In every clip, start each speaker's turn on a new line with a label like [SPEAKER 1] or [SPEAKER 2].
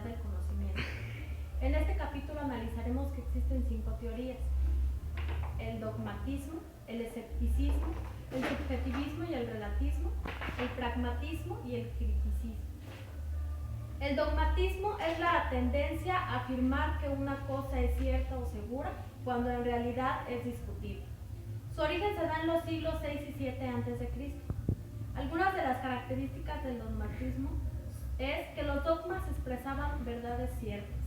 [SPEAKER 1] del conocimiento. En este capítulo analizaremos que existen 5 teorías: el dogmatismo, el escepticismo, el subjetivismo y el relativismo, el pragmatismo y el criticismo. El dogmatismo es la tendencia a afirmar que una cosa es cierta o segura cuando en realidad es discutible. Su origen se da en los siglos 6 y 7 a.C. Algunas de las características del dogmatismo es que los dogmas expresaban verdades ciertas,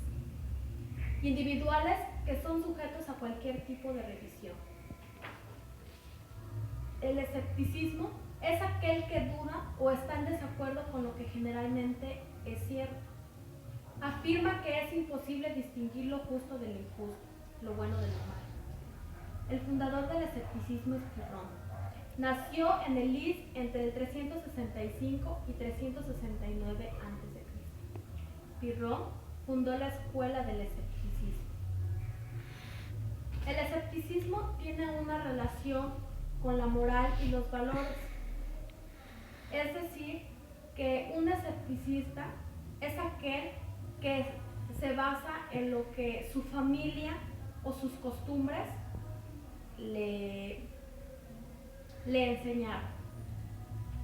[SPEAKER 1] individuales que son sujetos a cualquier tipo de revisión. El escepticismo es aquel que duda o está en desacuerdo con lo que generalmente es cierto. Afirma que es imposible distinguir lo justo de lo injusto, lo bueno de lo malo. El fundador del escepticismo es Pirrón. Nació en el Lis entre el 365 y 369 a.C. Pirrón fundó la escuela del escepticismo. El escepticismo tiene una relación con la moral y los valores. Es decir, que un escepticista es aquel que se basa en lo que su familia o sus costumbres le enseñaron.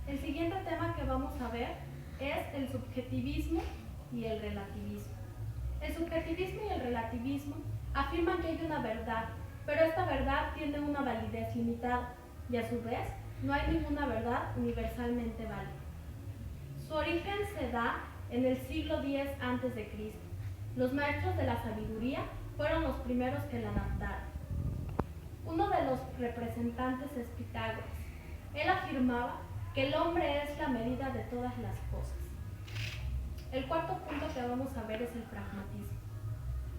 [SPEAKER 1] El siguiente tema que vamos a ver es el subjetivismo y el relativismo. El subjetivismo y el relativismo afirman que hay una verdad, pero esta verdad tiene una validez limitada y a su vez no hay ninguna verdad universalmente válida. Su origen se da en el siglo X a.C. Los maestros de la sabiduría fueron los primeros que la adaptaron. Uno de los representantes es Pitágoras. Él afirmaba que el hombre es la medida de todas las cosas. El cuarto punto que vamos a ver es el pragmatismo.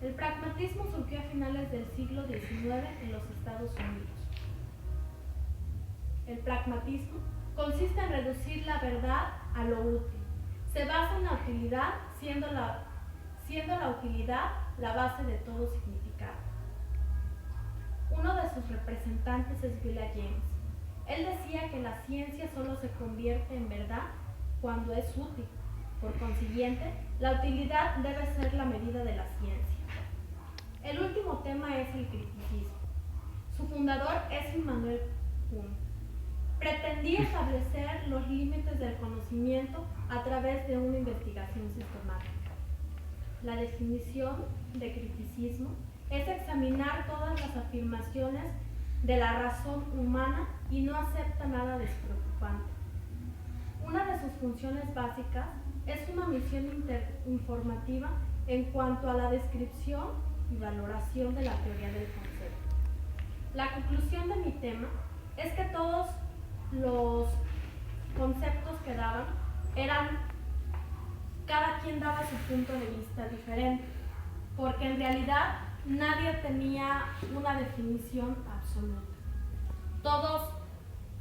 [SPEAKER 1] El pragmatismo surgió a finales del siglo XIX en los Estados Unidos. El pragmatismo consiste en reducir la verdad a lo útil. Se basa en la utilidad, siendo la utilidad la base de todo significado. Uno de sus representantes es William James. Él decía que la ciencia solo se convierte en verdad cuando es útil. Por consiguiente, la utilidad debe ser la medida de la ciencia. El último tema es el criticismo. Su fundador es Immanuel Kant. Pretendía establecer los límites del conocimiento a través de una investigación sistemática. La definición de criticismo es examinar todas las afirmaciones de la razón humana y no acepta nada despreocupante. Una de sus funciones básicas es una misión informativa en cuanto a la descripción y valoración de la teoría del concepto. La conclusión de mi tema es que todos los conceptos que daban cada quien daba su punto de vista diferente, porque en realidad nadie tenía una definición absoluta. Todos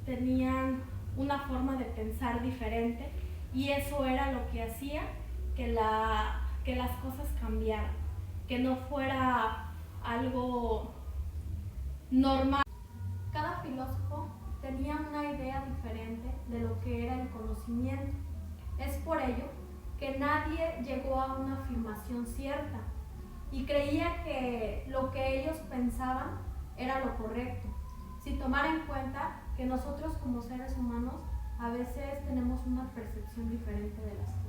[SPEAKER 1] tenían una forma de pensar diferente y eso era lo que hacía que las cosas cambiaran, que no fuera algo normal. Cada filósofo tenía una idea diferente de lo que era el conocimiento. Es por ello que nadie llegó a una afirmación cierta y creía que lo que ellos pensaban era lo correcto, sin tomar en cuenta que nosotros como seres humanos a veces tenemos una percepción diferente de las cosas.